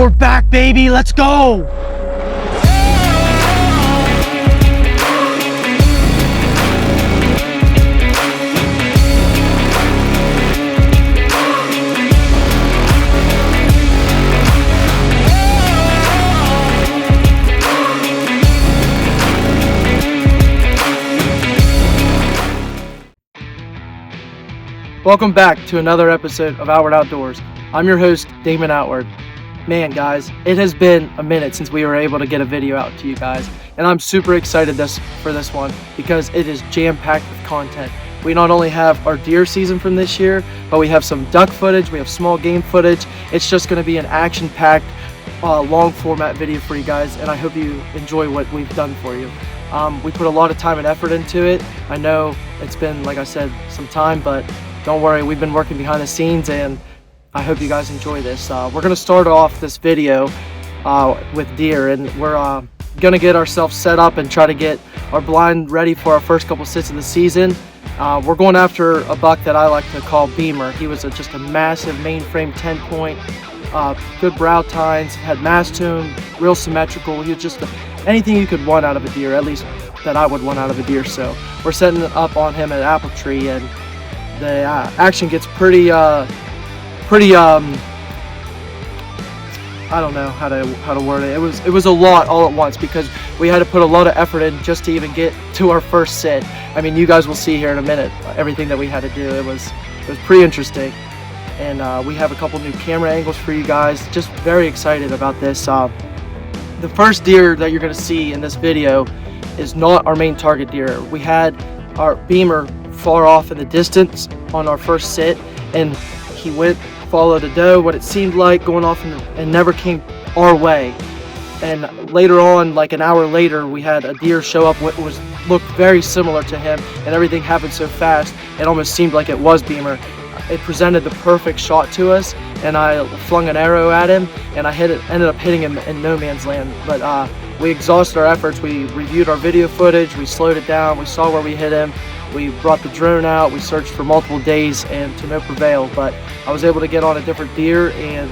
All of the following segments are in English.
We're back, baby. Let's go. Welcome back to another episode of Outward Outdoors. I'm your host, Damon Outward. Man, guys, it has been a minute since we were able to get a video out to you guys, and I'm super excited for this one because it is jam-packed with content. We not only have our deer season from this year, but we have some duck footage, we have small game footage. It's just going to be an action-packed, long format video for you guys, and I hope you enjoy what we've done for you. We put a lot of time and effort into it. I know it's been, like I said, some time, but don't worry, we've been working behind the scenes, and I hope you guys enjoy this. We're going to start off this video with deer, and we're going to get ourselves set up and try to get our blind ready for our first couple sits of the season. We're going after a buck that I like to call Beamer. He was just a massive mainframe 10-point, good brow tines, had mass to him, real symmetrical. He was just anything you could want out of a deer, at least that I would want out of a deer. So we're setting up on him at Apple Tree, and the action gets pretty I don't know how to word it. It was a lot all at once because we had to put a lot of effort in just to even get to our first sit. I mean, you guys will see here in a minute everything that we had to do. It was pretty interesting, and we have a couple new camera angles for you guys. Just very excited about this. The first deer that you're going to see in this video is not our main target deer. We had our Beamer far off in the distance on our first sit, and he followed a doe, what it seemed like, going off and never came our way. And later on, like an hour later, we had a deer show up what looked very similar to him, and everything happened so fast it almost seemed like it was Beamer. It presented the perfect shot to us, and I flung an arrow at him, and I ended up hitting him in no man's land. But we exhausted our efforts. We reviewed our video footage, we slowed it down, we saw where we hit him, we brought the drone out, we searched for multiple days, and to no prevail. But I was able to get on a different deer and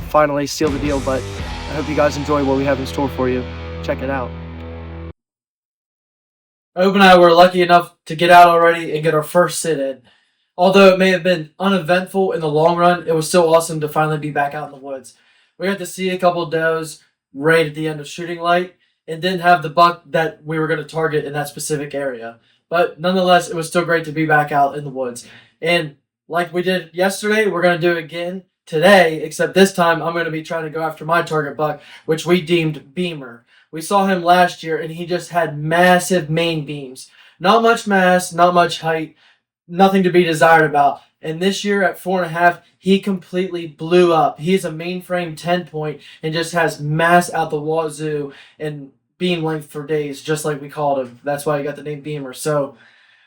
finally seal the deal. But I hope you guys enjoy what we have in store for you. Check it out. Hope and I were lucky enough to get out already and get our first sit in. Although it may have been uneventful in the long run, it was still awesome to finally be back out in the woods. We got to see a couple of does right at the end of shooting light, and didn't have the buck that we were going to target in that specific area. But nonetheless, it was still great to be back out in the woods. And like we did yesterday, we're going to do it again today, except this time I'm going to be trying to go after my target buck, which we deemed Beamer. We saw him last year, and he just had massive main beams. Not much mass, not much height, nothing to be desired about. And this year at 4.5, he completely blew up. He's a mainframe 10-point and just has mass out the wazoo and beam length for days, just like we called him. That's why he got the name Beamer. So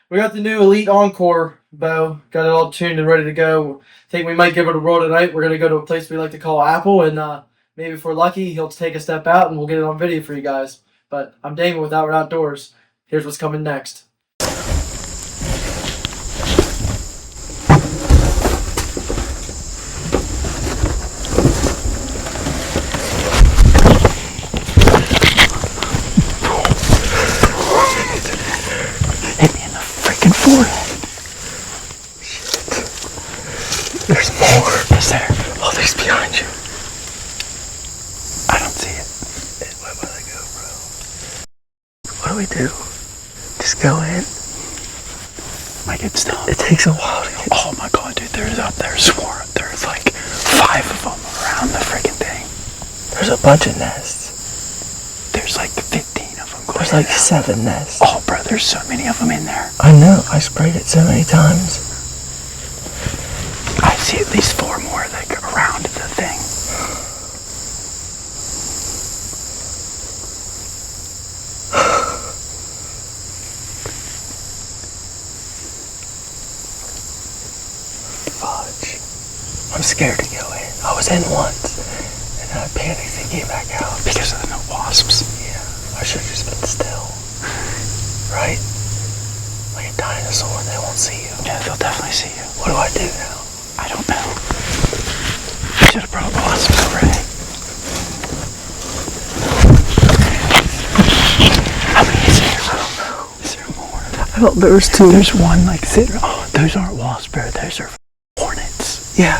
we got the new Elite Encore bow, got it all tuned and ready to go. Think we might give it a roll tonight. We're going to go to a place we like to call Apple, and maybe if we're lucky, he'll take a step out and we'll get it on video for you guys. But I'm Damon with Outward Outdoors. Here's what's coming next. There's more. Is there? Oh, there's behind you. I don't see it. Where will I go, bro? What do we do? Just go in? Might get stung. It takes a while to get. Oh my god, dude, there's like 5 of them around the freaking thing. There's a bunch of nests. There's like 15 of them. There's like 7 nests. Oh, bro, there's so many of them in there. I know. I sprayed it so many times. I see at least 4 more like around the thing. Fudge. I'm scared to go in. I was in once, and then I panicked and came back out. Because of the no wasps. Yeah. I should have just been still. Right? Like a dinosaur, they won't see you. Yeah, they'll definitely see you. What do I do now? I don't know. You should have brought wasp spray. felt there was two. There's one like sitting. Oh, those aren't wasps, bro. Those are hornets. Yeah.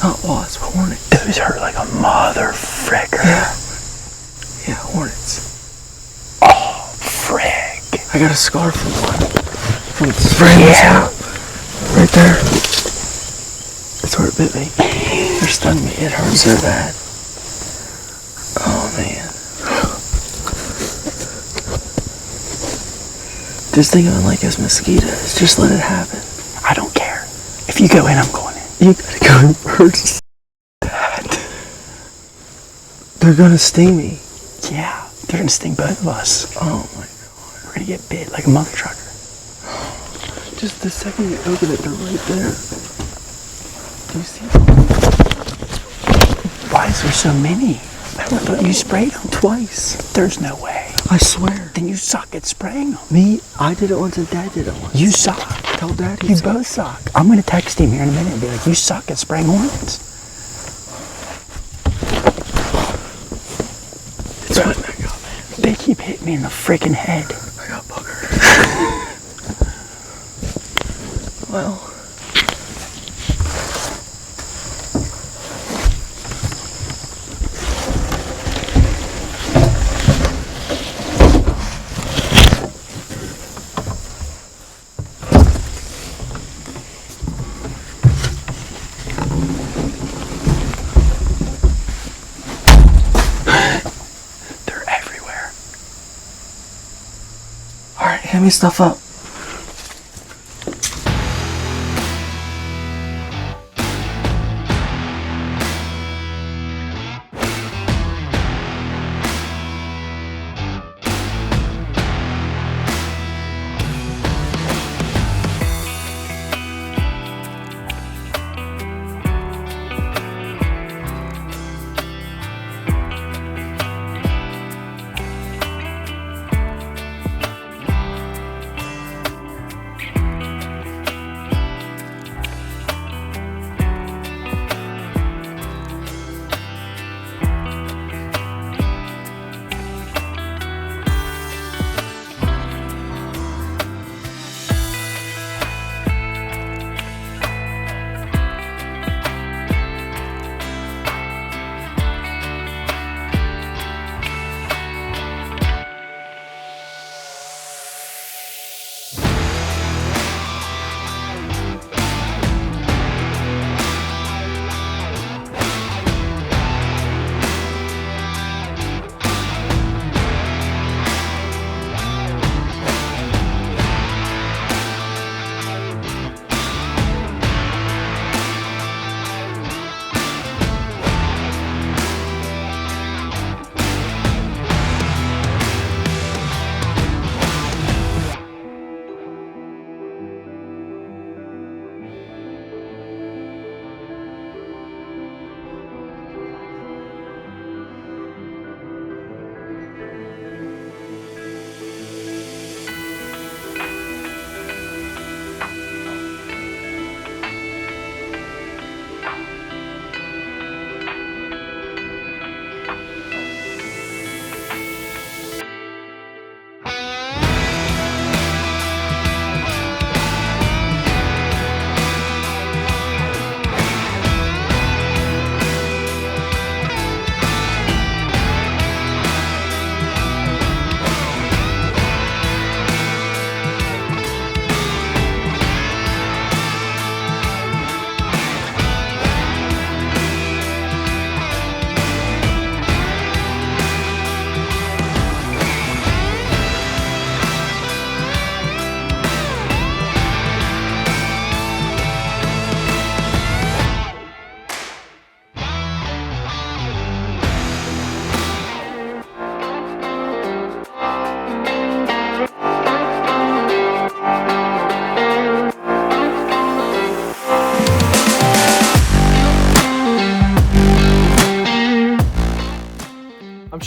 Not wasps, hornets. Those hurt like a mother fricker. Yeah, hornets. Oh, frig. I got a scar from one. From spraying this out. Right there. That's where it bit me. It stung me. It hurt so bad. Oh, man. Just think of it like as mosquitoes. Just let it happen. I don't care. If you go in, I'm going in. You gotta go in first. They're gonna sting me. Yeah, they're gonna sting both of us. Oh my God. We're gonna get bit like a mother trucker. Just the second you open it, they're right there. Do you see? Why is there so many? I thought you sprayed them Twice. There's no way. I swear. Then you suck at spraying them. Me, I did it once and Dad did it once. You suck. Tell Dad You both suck. I'm gonna text him here in a minute and be like, you suck at spraying hornets. It's fine, I got man. They keep hitting me in the freaking head. I got bugger. Well. They're everywhere. Alright, hand me stuff up.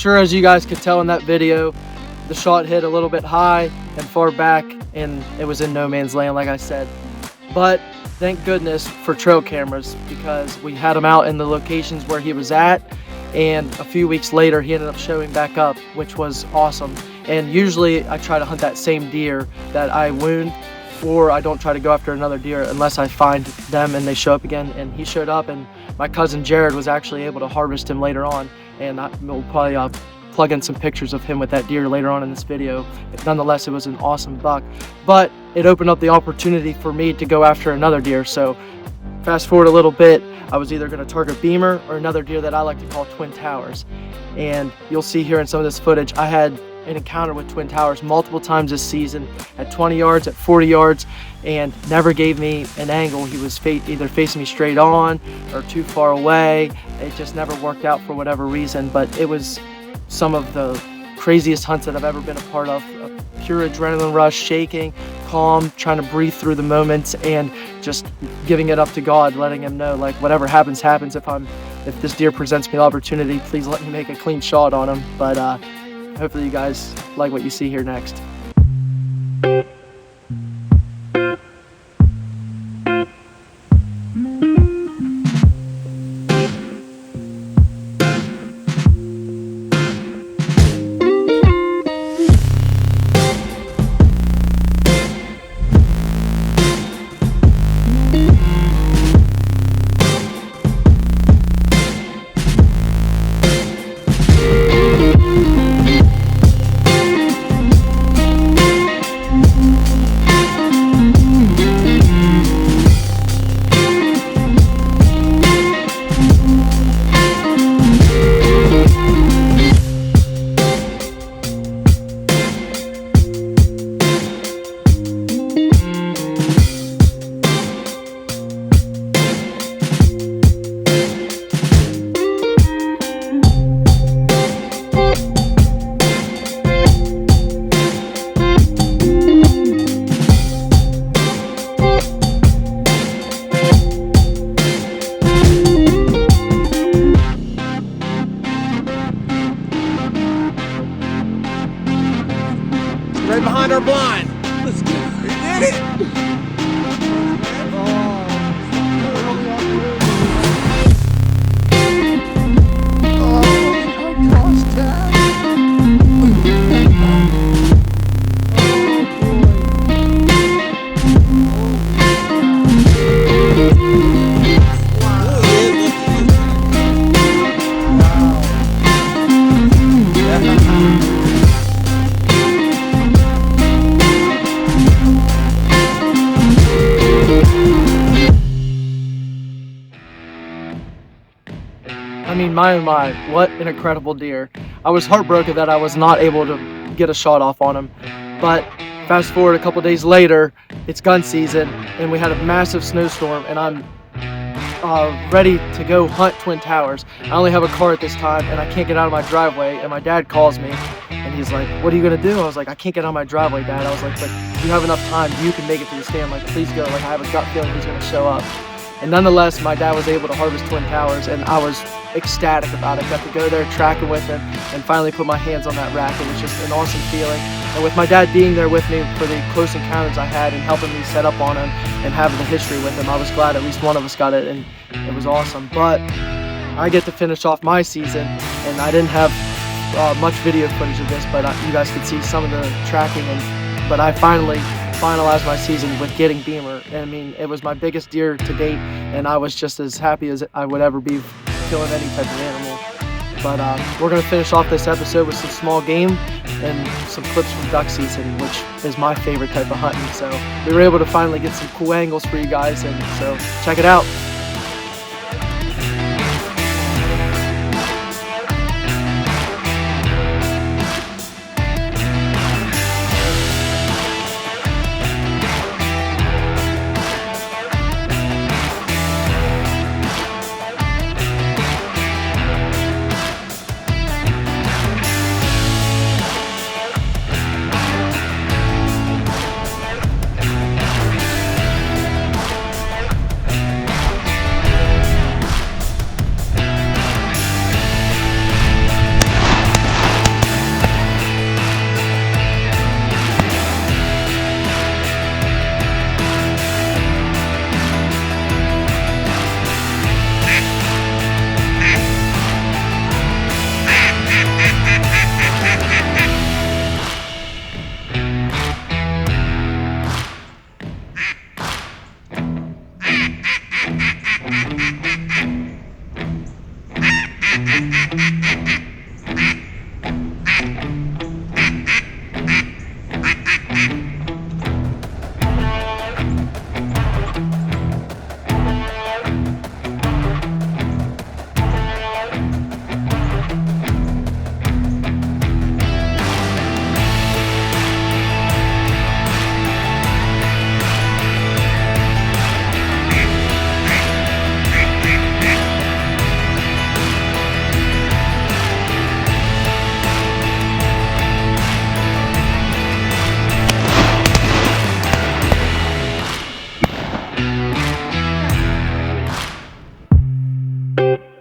sure as you guys could tell in that video, the shot hit a little bit high and far back, and it was in no man's land, like I said. But thank goodness for trail cameras, because we had him out in the locations where he was at, and a few weeks later he ended up showing back up, which was awesome. And usually I try to hunt that same deer that I wound, or I don't try to go after another deer unless I find them and they show up again. And he showed up, and my cousin Jared was actually able to harvest him later on, and we'll probably plug in some pictures of him with that deer later on in this video. Nonetheless, it was an awesome buck, but it opened up the opportunity for me to go after another deer. So fast forward a little bit, I was either going to target beamer or another deer that I like to call twin towers. And you'll see here in some of this footage, I had an encounter with twin towers multiple times this season at 20 yards, at 40 yards, and never gave me an angle. He was either facing me straight on or too far away. It just never worked out for whatever reason, but it was some of the craziest hunts that I've ever been a part of. A pure adrenaline rush, shaking, calm, trying to breathe through the moments, and just giving it up to God, letting him know, like, whatever happens, happens. If this deer presents me the opportunity, please let me make a clean shot on him. But hopefully you guys like what you see here next. Right behind our blind. Let's get it. We did it. I mean, my oh my, what an incredible deer. I was heartbroken that I was not able to get a shot off on him. But fast forward a couple days later, it's gun season, and we had a massive snowstorm, and I'm ready to go hunt twin towers. I only have a car at this time, and I can't get out of my driveway, and my dad calls me, and he's like, "What are you gonna do?" I was like, "I can't get out of my driveway, Dad." I was like, "But you have enough time, you can make it to the stand, like, please go." Like, I have a gut feeling he's gonna show up. And nonetheless, my dad was able to harvest twin towers, and I was ecstatic about it. Got to go there, tracking with him, and finally put my hands on that rack. It was just an awesome feeling. And with my dad being there with me for the close encounters I had and helping me set up on him and having the history with him, I was glad at least one of us got it, and it was awesome. But I get to finish off my season, and I didn't have much video footage of this, but you guys could see some of the tracking. But I finally finalized my season with getting beamer. I mean, it was my biggest deer to date, and I was just as happy as I would ever be killing any type of animal. But we're going to finish off this episode with some small game and some clips from duck season, which is my favorite type of hunting. So we were able to finally get some cool angles for you guys, and so check it out. Bye.